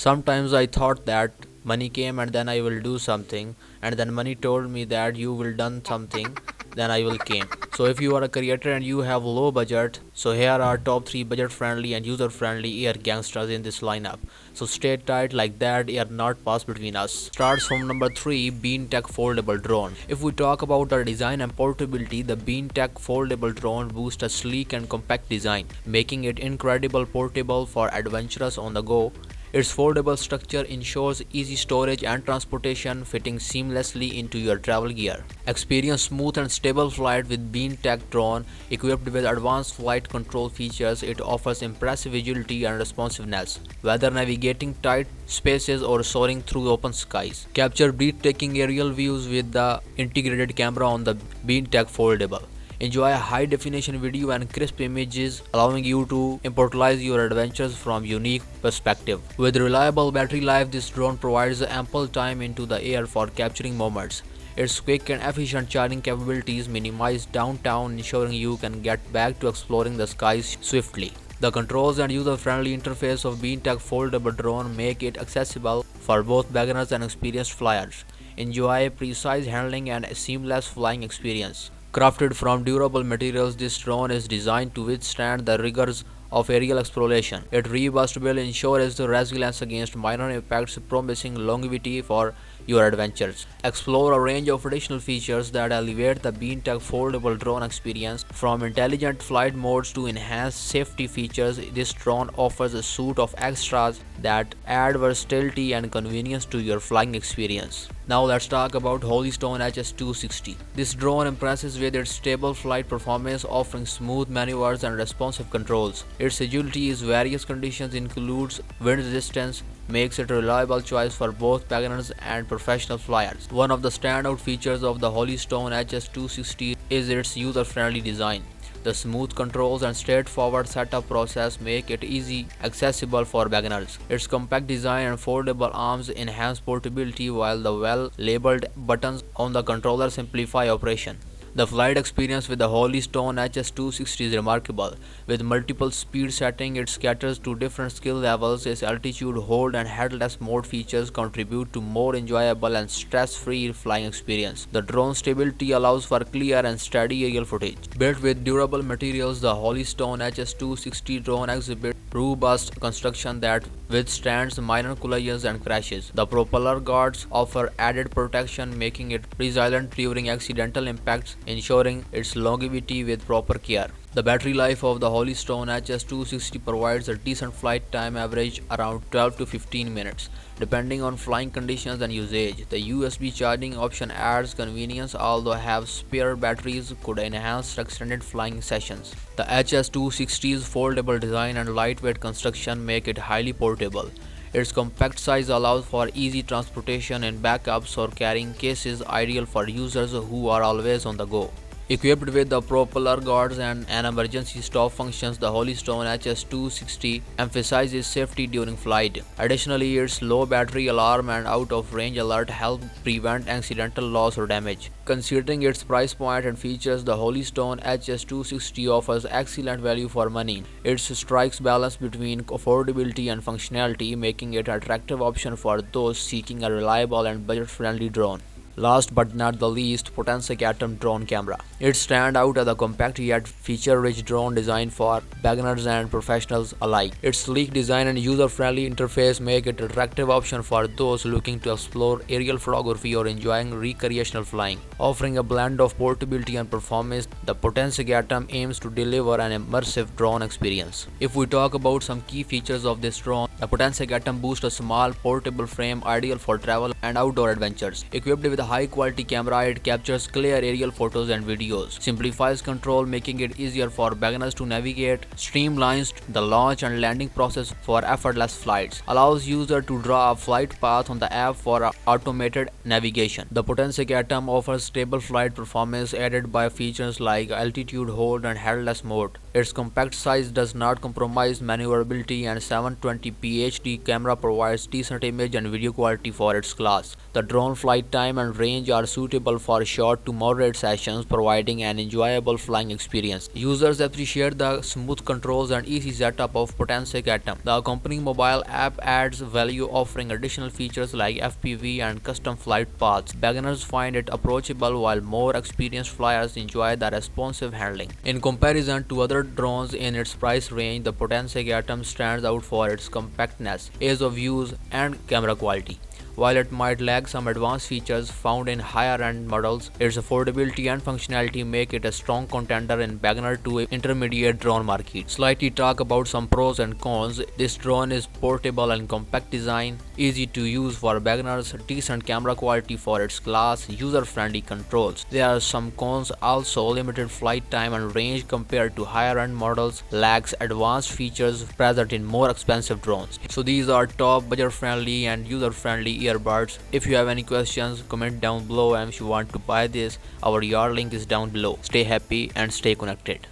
Sometimes I thought that money came and then I will do something, and then money told me that you will done something, then I will came. So if you are a creator and you have low budget, so here are top 3 budget friendly and user friendly air gangsters in this lineup. So stay tight, like that air not pass between us. Starts from number 3, Beantech Foldable Drone. If we talk about the design and portability, the Beantech Foldable Drone boosts a sleek and compact design, making it incredible portable for adventurers on the go. Its foldable structure ensures easy storage and transportation, fitting seamlessly into your travel gear. Experience smooth and stable flight with Beant Tech drone. Equipped with advanced flight control features, it offers impressive agility and responsiveness, whether navigating tight spaces or soaring through open skies. Capture breathtaking aerial views with the integrated camera on the Beant Tech Foldable. Enjoy a high-definition video and crisp images, allowing you to immortalize your adventures from unique perspective. With reliable battery life, this drone provides ample time into the air for capturing moments. Its quick and efficient charging capabilities minimize downtime, ensuring you can get back to exploring the skies swiftly. The controls and user-friendly interface of Beantech Foldable Drone make it accessible for both beginners and experienced flyers. Enjoy precise handling and a seamless flying experience. Crafted from durable materials, this drone is designed to withstand the rigors of aerial exploration. Its robust build ensures resilience against minor impacts, promising longevity for your adventures. Explore a range of additional features that elevate the Beantech Foldable Drone experience. From intelligent flight modes to enhanced safety features, this drone offers a suite of extras that add versatility and convenience to your flying experience. Now let's talk about Holy Stone HS260. This drone impresses with its stable flight performance, offering smooth maneuvers and responsive controls. Its agility in various conditions, includes wind resistance, makes it a reliable choice for both beginners and professional flyers. One of the standout features of the Holy Stone HS260 is its user-friendly design. The smooth controls and straightforward setup process make it easy accessible for beginners. Its compact design and foldable arms enhance portability, while the well-labeled buttons on the controller simplify operation. The flight experience with the Holy Stone HS260 is remarkable. With multiple speed settings, it caters to different skill levels. Its altitude, hold, and headless mode features contribute to more enjoyable and stress-free flying experience. The drone stability allows for clear and steady aerial footage. Built with durable materials, the Holy Stone HS260 drone exhibits robust construction that withstands minor collisions and crashes. The propeller guards offer added protection, making it resilient during accidental impacts, ensuring its longevity with proper care. The battery life of the Holy Stone HS260 provides a decent flight time, average around 12 to 15 minutes, depending on flying conditions and usage. The USB charging option adds convenience, although have spare batteries could enhance extended flying sessions. The HS260's foldable design and lightweight construction make it highly portable. Its compact size allows for easy transportation in backups or carrying cases, ideal for users who are always on the go. Equipped with the propeller guards and an emergency stop functions, the Holy Stone HS260 emphasizes safety during flight. Additionally, its low battery alarm and out-of-range alert help prevent accidental loss or damage. Considering its price point and features, the Holy Stone HS260 offers excellent value for money. It strikes balance between affordability and functionality, making it an attractive option for those seeking a reliable and budget-friendly drone. Last but not the least, Potensic ATOM drone camera. It stands out as a compact yet feature-rich drone designed for beginners and professionals alike. Its sleek design and user-friendly interface make it an attractive option for those looking to explore aerial photography or enjoying recreational flying. Offering a blend of portability and performance, the Potensic ATOM aims to deliver an immersive drone experience. If we talk about some key features of this drone, the Potensic ATOM boosts a small, portable frame ideal for travel and outdoor adventures. Equipped with a high-quality camera, it captures clear aerial photos and videos, simplifies control, making it easier for beginners to navigate, streamlines the launch and landing process for effortless flights, allows users to draw a flight path on the app for automated navigation. The Potensic ATOM offers stable flight performance aided by features like altitude, hold, and headless mode. Its compact size does not compromise maneuverability, and 720p HD camera provides decent image and video quality for its class. The drone flight time and range are suitable for short to moderate sessions, providing an enjoyable flying experience. Users appreciate the smooth controls and easy setup of Potensic ATOM. The accompanying mobile app adds value, offering additional features like FPV and custom flight paths. Beginners find it approachable, while more experienced flyers enjoy the responsive handling. In comparison to other drones in its price range, the Potensic ATOM stands out for its compactness, ease of use, and camera quality. While it might lack some advanced features found in higher-end models, its affordability and functionality make it a strong contender in beginner to intermediate drone market. Slightly talk about some pros and cons. This drone is portable and compact design, easy to use for beginners, decent camera quality for its class, user-friendly controls. There are some cons also: limited flight time and range compared to higher-end models, lacks advanced features present in more expensive drones. So these are top budget-friendly and user-friendly earbuds. If you have any questions, comment down below, and if you want to buy this, our yard link is down below. Stay happy and stay connected.